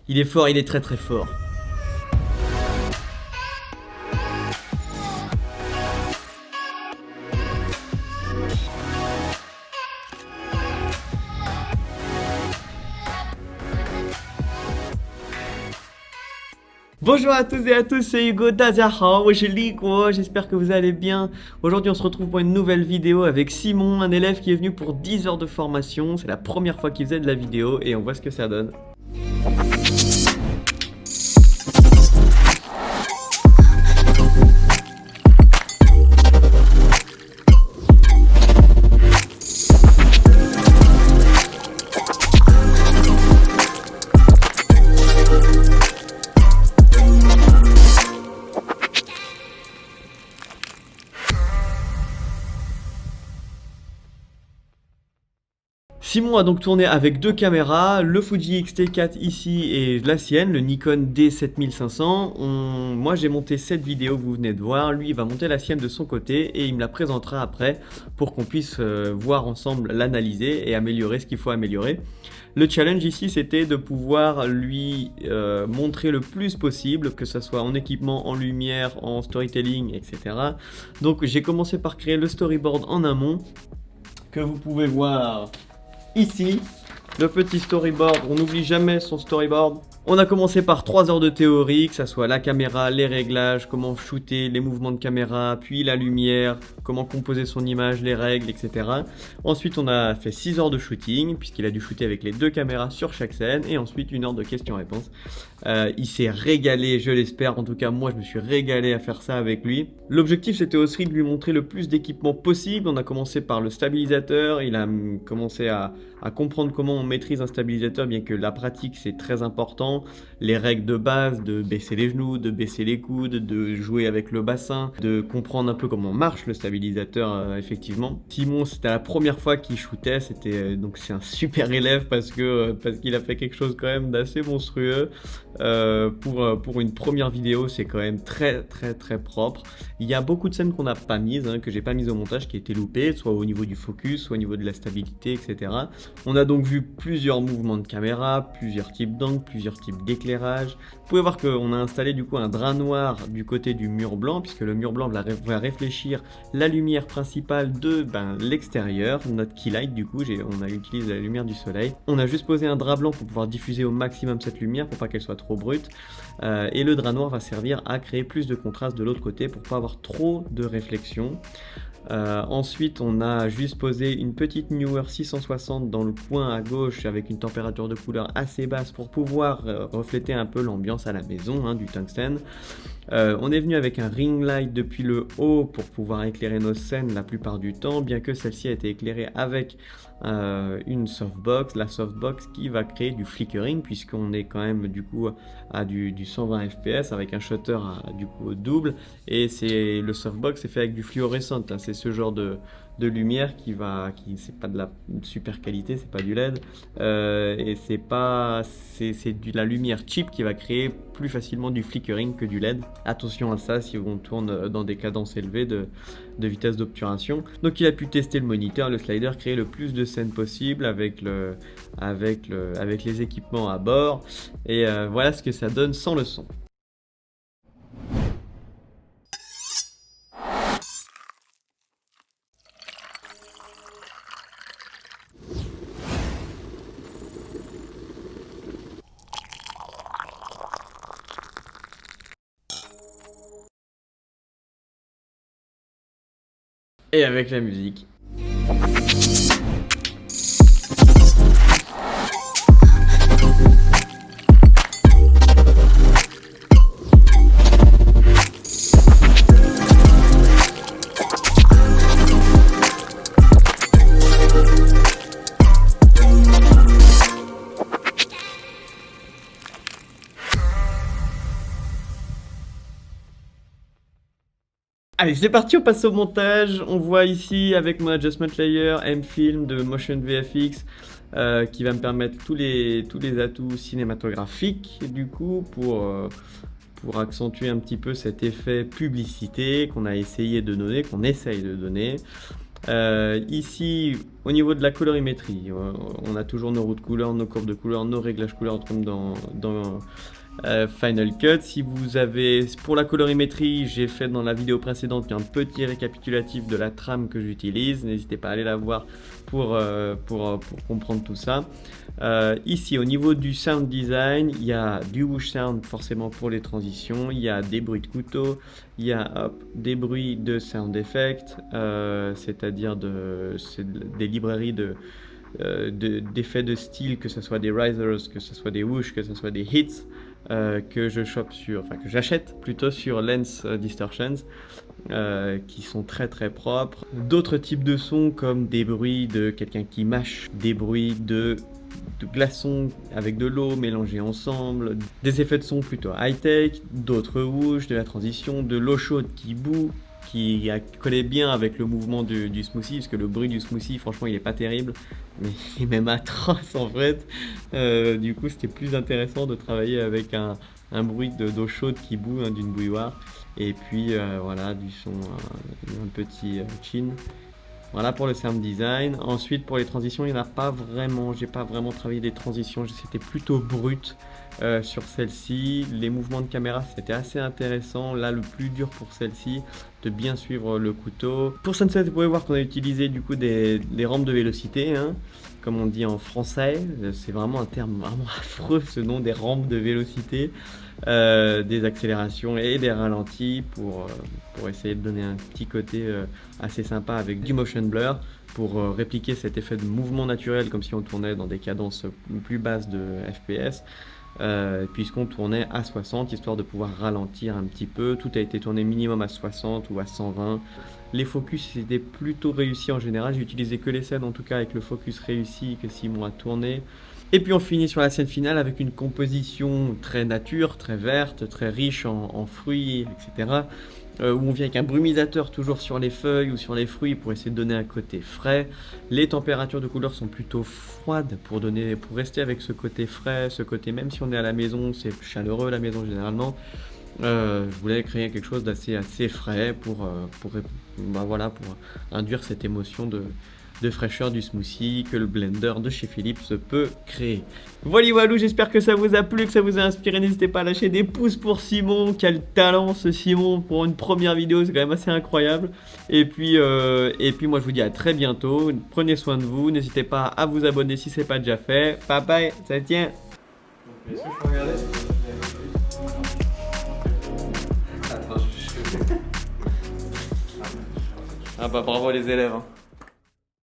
Il est fort, il est très très fort. Bonjour à tous et à tous, c'est Hugo, Daziahao, moi c'est Liguo, j'espère que vous allez bien. Aujourd'hui on se retrouve pour une nouvelle vidéo avec Simon, un élève qui est venu pour 10 heures de formation. C'est la première fois qu'il faisait de la vidéo et on voit ce que ça donne. Simon a donc tourné avec deux caméras, le Fuji X-T4 ici et la sienne, le Nikon D7500. Moi j'ai monté cette vidéo que vous venez de voir, lui il va monter la sienne de son côté et il me la présentera après pour qu'on puisse voir ensemble, l'analyser et améliorer ce qu'il faut améliorer. Le challenge ici c'était de pouvoir lui montrer le plus possible, que ce soit en équipement, en lumière, en storytelling, etc. Donc j'ai commencé par créer le storyboard en amont que vous pouvez voir ici, le petit storyboard. On n'oublie jamais son storyboard. On a commencé par 3 heures de théorie, que ce soit la caméra, les réglages, comment shooter, les mouvements de caméra, puis la lumière, comment composer son image, les règles, etc. Ensuite, on a fait 6 heures de shooting, puisqu'il a dû shooter avec les deux caméras sur chaque scène, et ensuite 1 heure de questions-réponses. Il s'est régalé, je l'espère. En tout cas, moi, je me suis régalé à faire ça avec lui. L'objectif, c'était aussi de lui montrer le plus d'équipements possible. On a commencé par le stabilisateur. Il a commencé à comprendre comment on maîtrise un stabilisateur, bien que la pratique, c'est très important. Les règles de base, de baisser les genoux, de baisser les coudes, de jouer avec le bassin, de comprendre un peu comment marche le stabilisateur, effectivement. Simon, c'était la première fois qu'il shootait. Donc c'est un super élève parce qu'il a fait quelque chose quand même d'assez monstrueux. Pour une première vidéo, c'est quand même très très très propre. Il y a beaucoup de scènes qu'on n'a pas mises, que j'ai pas mises au montage, qui étaient loupées, soit au niveau du focus, soit au niveau de la stabilité, etc. On a donc vu plusieurs mouvements de caméra, plusieurs types d'angles, plusieurs types d'éclairage. Vous pouvez voir qu'on a installé du coup un drap noir du côté du mur blanc, puisque le mur blanc va réfléchir la lumière principale de l'extérieur, notre key light. Du coup, on a utilisé la lumière du soleil. On a juste posé un drap blanc pour pouvoir diffuser au maximum cette lumière, pour pas qu'elle soit trop brute. Et le drap noir va servir à créer plus de contraste de l'autre côté pour pas avoir trop de réflexion. Ensuite, on a juste posé une petite Neewer 660 dans le coin à gauche avec une température de couleur assez basse pour pouvoir refléter un peu l'ambiance à la maison, du tungstène. On est venu avec un ring light depuis le haut pour pouvoir éclairer nos scènes la plupart du temps, bien que celle-ci a été éclairée avec une softbox, la softbox qui va créer du flickering, puisqu'on est quand même du coup à du 120 fps avec un shutter du coup double, et le softbox est fait avec du fluorescent, c'est ce genre de lumière c'est pas de la super qualité, c'est pas du LED, et c'est de la lumière cheap qui va créer plus facilement du flickering que du LED. Attention à ça si on tourne dans des cadences élevées de vitesse d'obturation. Donc il a pu tester le moniteur, le slider, créer le plus de scènes possible avec les équipements à bord, et voilà ce que ça donne sans le son. Et avec la musique. Allez, c'est parti, on passe au montage. On voit ici avec mon adjustment layer M-Film de Motion VFX qui va me permettre tous les atouts cinématographiques du coup pour accentuer un petit peu cet effet publicité qu'on a essayé de donner, qu'on essaye de donner. Ici, Au niveau de la colorimétrie, on a toujours nos routes de couleurs, nos courbes de couleurs, nos réglages couleurs comme dans Final Cut. Si vous avez, pour la colorimétrie, j'ai fait dans la vidéo précédente un petit récapitulatif de la trame que j'utilise. N'hésitez pas à aller la voir pour comprendre tout ça. Ici, au niveau du sound design, il y a du whoosh sound forcément pour les transitions, il y a des bruits de couteau, il y a des bruits de sound effect, c'est-à-dire des librairies d'effets de style, que ce soit des risers, que ce soit des whoosh, que ce soit des hits, que j'achète plutôt sur Lens Distortions, qui sont très très propres. D'autres types de sons comme des bruits de quelqu'un qui mâche, des bruits de glaçons avec de l'eau mélangés ensemble, des effets de son plutôt high-tech, d'autres whoosh, de la transition, de l'eau chaude qui bout, qui collait bien avec le mouvement du smoothie, parce que le bruit du smoothie, franchement, il est pas terrible, mais il est même atroce en fait. Du coup, c'était plus intéressant de travailler avec un bruit d'eau chaude qui bout, hein, d'une bouilloire, et puis voilà, du son, un petit chin. Voilà pour le sound design. Ensuite, pour les transitions, il n'y en a pas vraiment. J'ai pas vraiment travaillé des transitions. C'était plutôt brut sur celle-ci. Les mouvements de caméra, c'était assez intéressant. Là, le plus dur pour celle-ci, de bien suivre le couteau. Pour Sunset, vous pouvez voir qu'on a utilisé du coup des rampes de vélocité, hein, comme on dit en français. C'est vraiment un terme vraiment affreux, ce nom, des rampes de vélocité. Des accélérations et des ralentis pour essayer de donner un petit côté assez sympa avec du motion blur pour répliquer cet effet de mouvement naturel comme si on tournait dans des cadences plus basses de FPS, puisqu'on tournait à 60 histoire de pouvoir ralentir un petit peu. Tout a été tourné minimum à 60 ou à 120. Les focus étaient plutôt réussis en général. J'ai utilisé que les scènes en tout cas avec le focus réussi que Simon a tourné. Et puis on finit sur la scène finale avec une composition très nature, très verte, très riche en fruits, etc. Où on vient avec un brumisateur toujours sur les feuilles ou sur les fruits pour essayer de donner un côté frais. Les températures de couleurs sont plutôt froides pour rester avec ce côté frais, ce côté, même si on est à la maison, c'est chaleureux la maison généralement. Je voulais créer quelque chose d'assez frais pour induire cette émotion de fraîcheur du smoothie que le blender de chez Philips peut créer. Voilà, walou, j'espère que ça vous a plu, que ça vous a inspiré. N'hésitez pas à lâcher des pouces pour Simon. Quel talent ce Simon pour une première vidéo, c'est quand même assez incroyable. Et puis moi je vous dis à très bientôt. Prenez soin de vous, n'hésitez pas à vous abonner si c'est pas déjà fait. Bye bye, ça tient. Est-ce que je peux regarder? Ah bah bravo les élèves, hein.